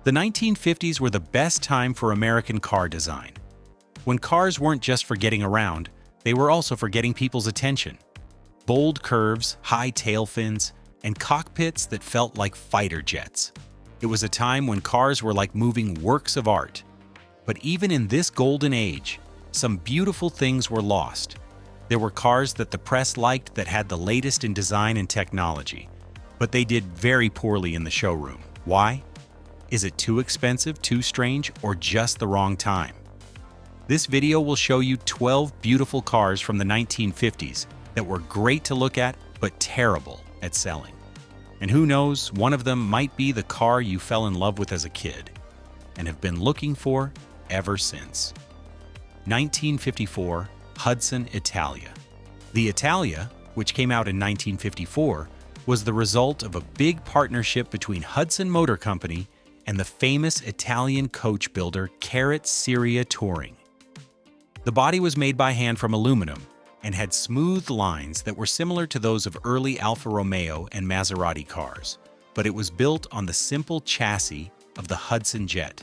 The 1950s were the best time for American car design. When cars weren't just for getting around, they were also for getting people's attention. Bold curves, high tail fins, and cockpits that felt like fighter jets. It was a time when cars were like moving works of art. But even in this golden age, some beautiful things were lost. There were cars that the press liked that had the latest in design and technology, but they did very poorly in the showroom. Why? Is it too expensive, too strange, or just the wrong time? This video will show you 12 beautiful cars from the 1950s that were great to look at, but terrible at selling. And who knows, one of them might be the car you fell in love with as a kid and have been looking for ever since. 1954 Hudson Italia. The Italia, which came out in 1954, was the result of a big partnership between Hudson Motor Company and the famous Italian coach builder Cadillac Touring. The body was made by hand from aluminum and had smooth lines that were similar to those of early Alfa Romeo and Maserati cars, but it was built on the simple chassis of the Hudson Jet,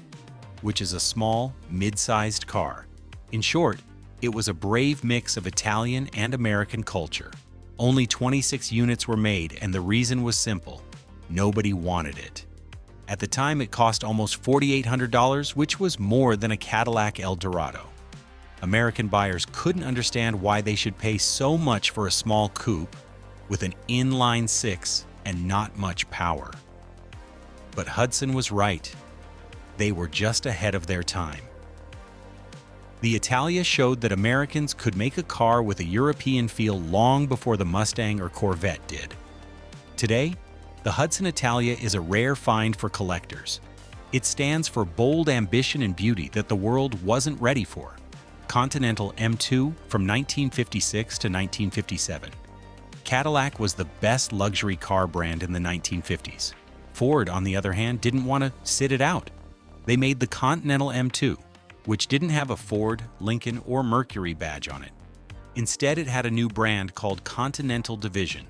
which is a small, mid-sized car. In short, it was a brave mix of Italian and American culture. Only 26 units were made, and the reason was simple: nobody wanted it. At the time, it cost almost $4,800, which was more than a Cadillac Eldorado. American buyers couldn't understand why they should pay so much for a small coupe with an inline six and not much power. But Hudson was right. They were just ahead of their time. The Italia showed that Americans could make a car with a European feel long before the Mustang or Corvette did. Today, the Hudson Italia is a rare find for collectors. It stands for bold ambition and beauty that the world wasn't ready for. Continental M2 from 1956 to 1957. Cadillac was the best luxury car brand in the 1950s. Ford, on the other hand, didn't want to sit it out. They made the Continental M2, which didn't have a Ford, Lincoln, or Mercury badge on it. Instead, it had a new brand called Continental Division.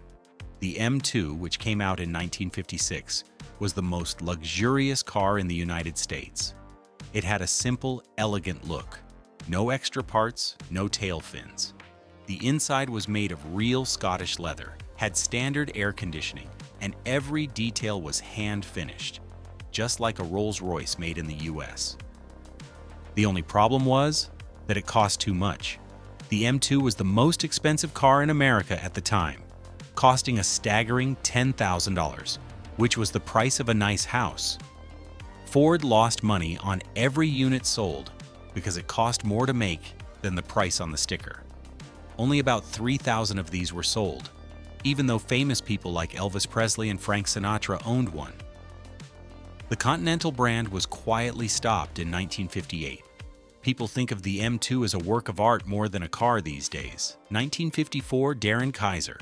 The M2, which came out in 1956, was the most luxurious car in the United States. It had a simple, elegant look. No extra parts, no tail fins. The inside was made of real Scottish leather, had standard air conditioning, and every detail was hand-finished, just like a Rolls-Royce made in the US. The only problem was that it cost too much. The M2 was the most expensive car in America at the time, costing a staggering $10,000, which was the price of a nice house. Ford lost money on every unit sold because it cost more to make than the price on the sticker. Only about 3,000 of these were sold, even though famous people like Elvis Presley and Frank Sinatra owned one. The Continental brand was quietly stopped in 1958. People think of the M2 as a work of art more than a car these days. 1954 Darrin Kaiser.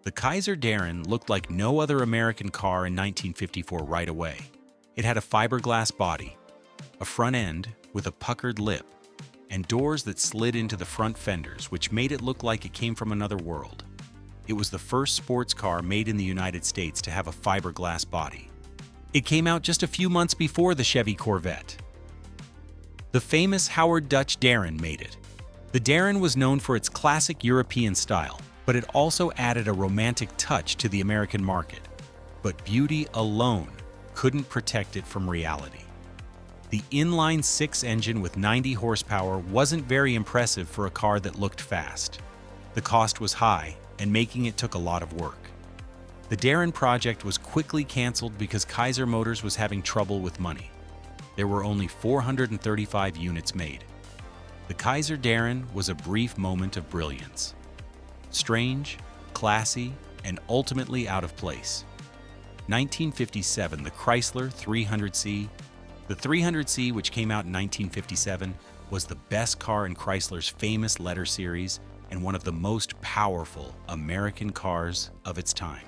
The Kaiser Darrin looked like no other American car in 1954 right away. It had a fiberglass body, a front end with a puckered lip, and doors that slid into the front fenders, which made it look like it came from another world. It was the first sports car made in the United States to have a fiberglass body. It came out just a few months before the Chevy Corvette. The famous Howard Dutch Darrin made it. The Darrin was known for its classic European style, but it also added a romantic touch to the American market. But beauty alone couldn't protect it from reality. The inline-six engine with 90 horsepower wasn't very impressive for a car that looked fast. The cost was high, and making it took a lot of work. The Darrin project was quickly canceled because Kaiser Motors was having trouble with money. There were only 435 units made. The Kaiser Darrin was a brief moment of brilliance. Strange, classy, and ultimately out of place. 1957, the Chrysler 300C. The 300C, which came out in 1957, was the best car in Chrysler's famous letter series and one of the most powerful American cars of its time.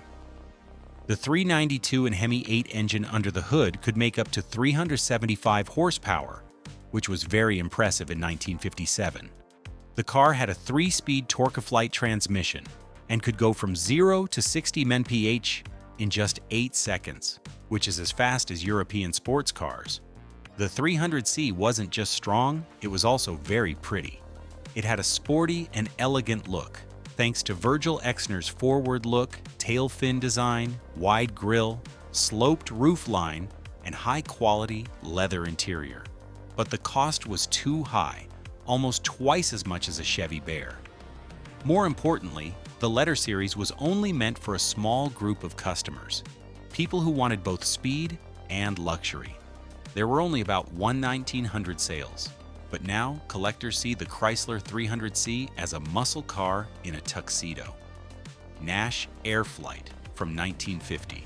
The 392 and Hemi 8 engine under the hood could make up to 375 horsepower, which was very impressive in 1957. The car had a 3-speed Torque-A-Flight transmission and could go from 0 to 60 mph in just 8 seconds, which is as fast as European sports cars. The 300C wasn't just strong, it was also very pretty. It had a sporty and elegant look, thanks to Virgil Exner's forward look, tail fin design, wide grille, sloped roofline, and high-quality leather interior. But the cost was too high, almost twice as much as a Chevy Bear. More importantly, the letter series was only meant for a small group of customers, people who wanted both speed and luxury. There were only about 1,900 sales, but now collectors see the Chrysler 300C as a muscle car in a tuxedo. Nash Airflyte from 1950.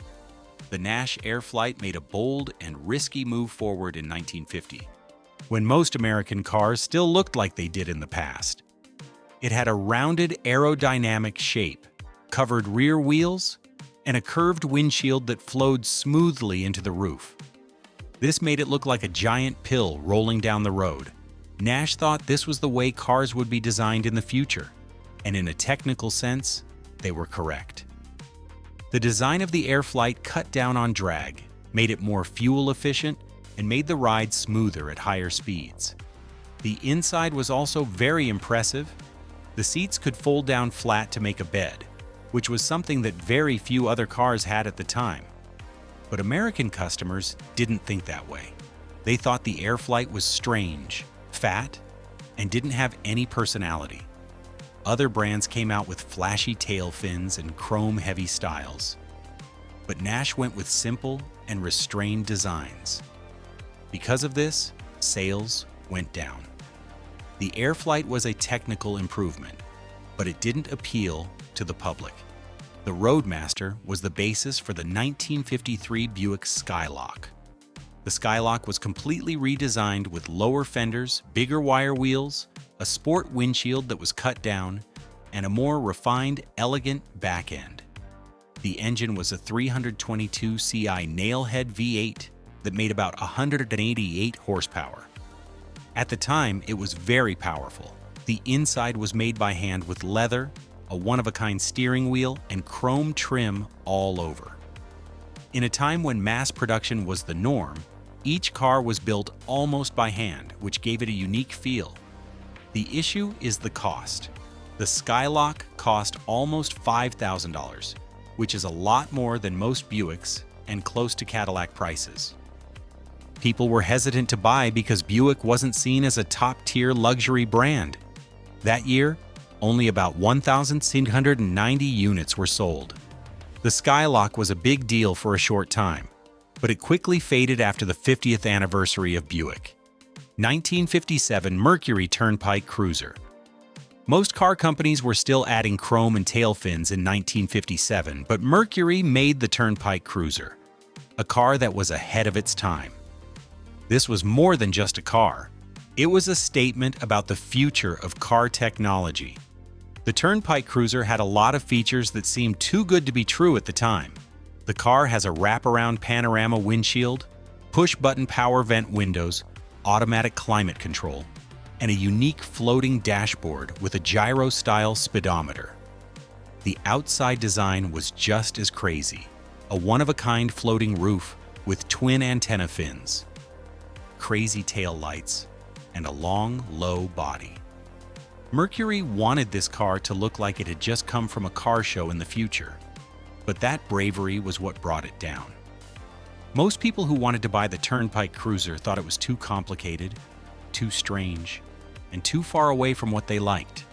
The Nash Airflyte made a bold and risky move forward in 1950, when most American cars still looked like they did in the past. It had a rounded aerodynamic shape, covered rear wheels, and a curved windshield that flowed smoothly into the roof. This made it look like a giant pill rolling down the road. Nash thought this was the way cars would be designed in the future, and in a technical sense, they were correct. The design of the Airflyte cut down on drag, made it more fuel efficient, and made the ride smoother at higher speeds. The inside was also very impressive. The seats could fold down flat to make a bed, which was something that very few other cars had at the time. But American customers didn't think that way. They thought the Airflyte was strange, fat, and didn't have any personality. Other brands came out with flashy tail fins and chrome-heavy styles. But Nash went with simple and restrained designs. Because of this, sales went down. The Airflyte was a technical improvement, but it didn't appeal to the public. The Roadmaster was the basis for the 1953 Buick Skylark. The Skylark was completely redesigned with lower fenders, bigger wire wheels, a sport windshield that was cut down, and a more refined, elegant back end. The engine was a 322 CI nailhead V8 that made about 188 horsepower. At the time, it was very powerful. The inside was made by hand with leather, a one-of-a-kind steering wheel, and chrome trim all over. In a time when mass production was the norm, each car was built almost by hand, which gave it a unique feel. The issue is the cost. The Skylark cost almost $5,000, which is a lot more than most Buicks and close to Cadillac prices. People were hesitant to buy because Buick wasn't seen as a top-tier luxury brand. That year, only about 1,690 units were sold. The Skylark was a big deal for a short time, but it quickly faded after the 50th anniversary of Buick. 1957 Mercury Turnpike Cruiser. Most car companies were still adding chrome and tail fins in 1957, but Mercury made the Turnpike Cruiser, a car that was ahead of its time. This was more than just a car. It was a statement about the future of car technology. The Turnpike Cruiser had a lot of features that seemed too good to be true at the time. The car has a wraparound panorama windshield, push-button power vent windows, automatic climate control, and a unique floating dashboard with a gyro-style speedometer. The outside design was just as crazy, a one-of-a-kind floating roof with twin antenna fins, crazy tail lights, and a long, low body. Mercury wanted this car to look like it had just come from a car show in the future, but that bravery was what brought it down. Most people who wanted to buy the Turnpike Cruiser thought it was too complicated, too strange, and too far away from what they liked.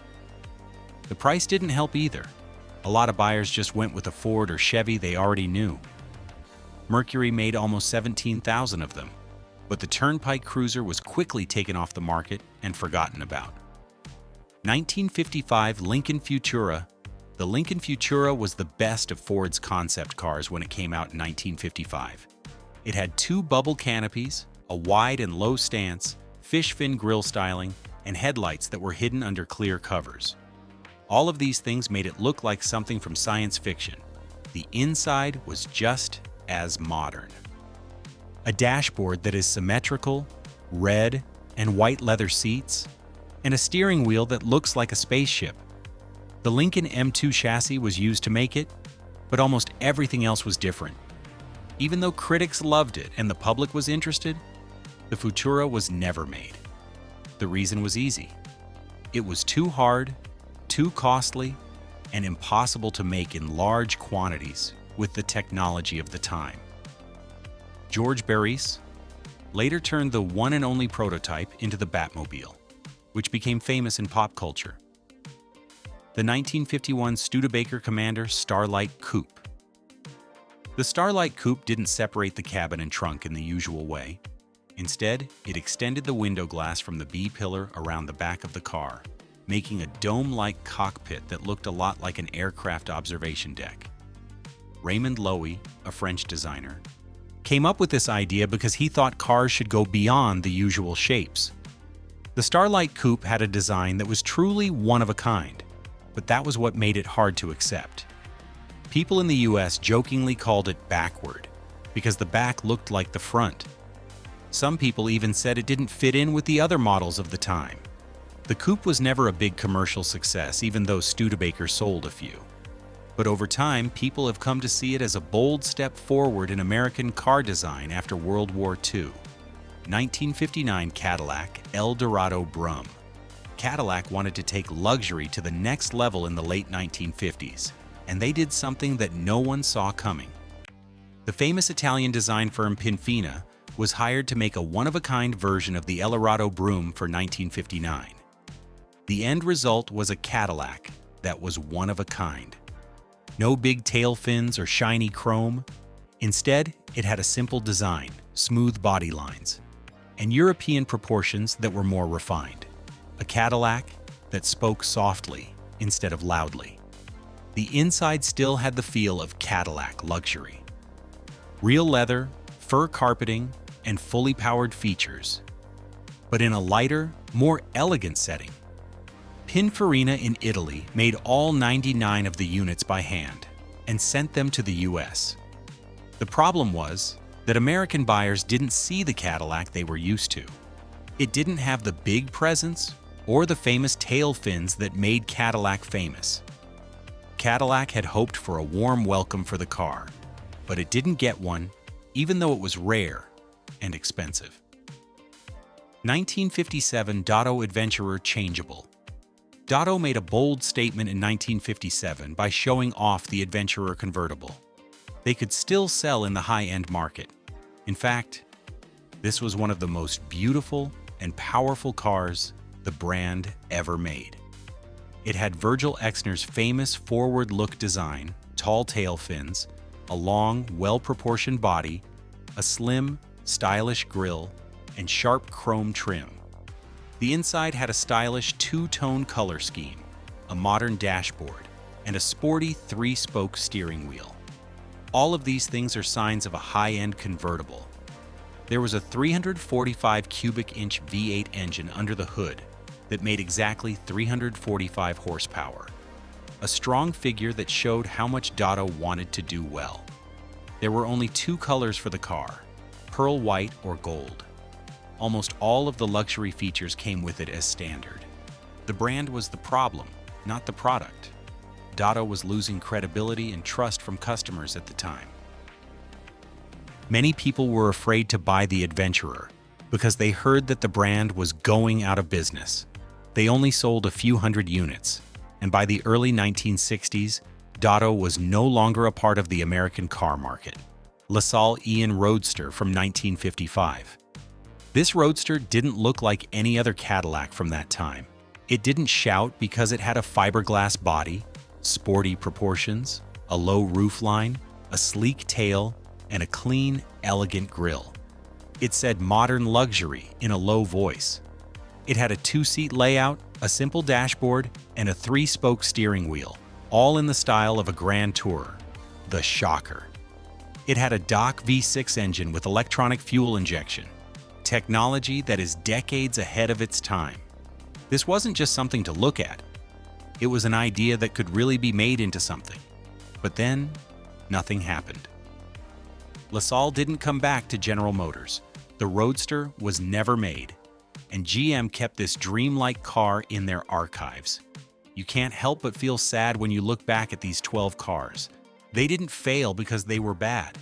The price didn't help either. A lot of buyers just went with a Ford or Chevy they already knew. Mercury made almost 17,000 of them, but the Turnpike Cruiser was quickly taken off the market and forgotten about. 1955 Lincoln Futura. The Lincoln Futura was the best of Ford's concept cars when it came out in 1955. It had two bubble canopies, a wide and low stance, fish fin grille styling, and headlights that were hidden under clear covers. All of these things made it look like something from science fiction. The inside was just as modern. A dashboard that is symmetrical, red and white leather seats, and a steering wheel that looks like a spaceship. The Lincoln M2 chassis was used to make it, but almost everything else was different. Even though critics loved it and the public was interested, the Futura was never made. The reason was easy. It was too hard, too costly, and impossible to make in large quantities with the technology of the time. George Barris later turned the one and only prototype into the Batmobile, which became famous in pop culture. The 1951 Studebaker Commander Starlight Coupe. The Starlight Coupe didn't separate the cabin and trunk in the usual way. Instead, it extended the window glass from the B-pillar around the back of the car, making a dome-like cockpit that looked a lot like an aircraft observation deck. Raymond Loewy, a French designer, came up with this idea because he thought cars should go beyond the usual shapes. The Starlight Coupe had a design that was truly one of a kind, but that was what made it hard to accept. People in the US jokingly called it backward, because the back looked like the front. Some people even said it didn't fit in with the other models of the time. The Coupe was never a big commercial success, even though Studebaker sold a few. But over time, people have come to see it as a bold step forward in American car design after World War II. 1959 Cadillac Eldorado Brougham. Cadillac wanted to take luxury to the next level in the late 1950s, and they did something that no one saw coming. The famous Italian design firm Pinfina was hired to make a one-of-a-kind version of the Eldorado Brougham for 1959. The end result was a Cadillac that was one of a kind. No big tail fins or shiny chrome. Instead, it had a simple design, smooth body lines, and European proportions that were more refined. A Cadillac that spoke softly instead of loudly. The inside still had the feel of Cadillac luxury. Real leather, fur carpeting, and fully powered features, but in a lighter, more elegant setting. Pininfarina in Italy made all 99 of the units by hand and sent them to the US. The problem was that American buyers didn't see the Cadillac they were used to. It didn't have the big presence or the famous tail fins that made Cadillac famous. Cadillac had hoped for a warm welcome for the car, but it didn't get one, even though it was rare and expensive. 1957 DeSoto Adventurer changeable. DeSoto made a bold statement in 1957 by showing off the Adventurer convertible. They could still sell in the high-end market. In fact, this was one of the most beautiful and powerful cars the brand ever made. It had Virgil Exner's famous forward-look design, tall tail fins, a long, well-proportioned body, a slim, stylish grille, and sharp chrome trim. The inside had a stylish two-tone color scheme, a modern dashboard, and a sporty three-spoke steering wheel. All of these things are signs of a high-end convertible. There was a 345 cubic inch V8 engine under the hood that made exactly 345 horsepower, a strong figure that showed how much DeSoto wanted to do well. There were only two colors for the car, pearl white or gold. Almost all of the luxury features came with it as standard. The brand was the problem, not the product. DeSoto was losing credibility and trust from customers at the time. Many people were afraid to buy the Adventurer because they heard that the brand was going out of business. They only sold a few hundred units, and by the early 1960s, DeSoto was no longer a part of the American car market. Lasalian Roadster from 1955. This Roadster didn't look like any other Cadillac from that time. It didn't shout because it had a fiberglass body, sporty proportions, a low roofline, a sleek tail, and a clean, elegant grille. It said modern luxury in a low voice. It had a two-seat layout, a simple dashboard, and a three-spoke steering wheel, all in the style of a Grand Tourer, the shocker. It had a DOC V6 engine with electronic fuel injection, technology that is decades ahead of its time. This wasn't just something to look at. It was an idea that could really be made into something. But then, nothing happened. LaSalle didn't come back to General Motors. The Roadster was never made, and GM kept this dreamlike car in their archives. You can't help but feel sad when you look back at these 12 cars. They didn't fail because they were bad.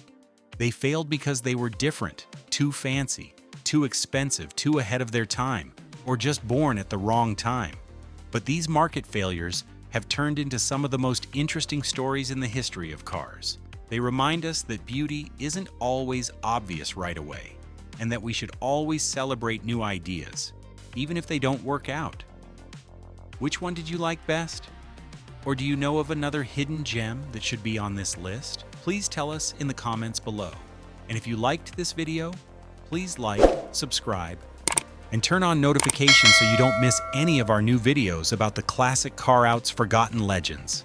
They failed because they were different, too fancy, too expensive, too ahead of their time, or just born at the wrong time. But these market failures have turned into some of the most interesting stories in the history of cars. They remind us that beauty isn't always obvious right away, and that we should always celebrate new ideas, even if they don't work out. Which one did you like best? Or do you know of another hidden gem that should be on this list? Please tell us in the comments below. And if you liked this video, please like, subscribe, and turn on notifications so you don't miss any of our new videos about the classic car out's forgotten legends.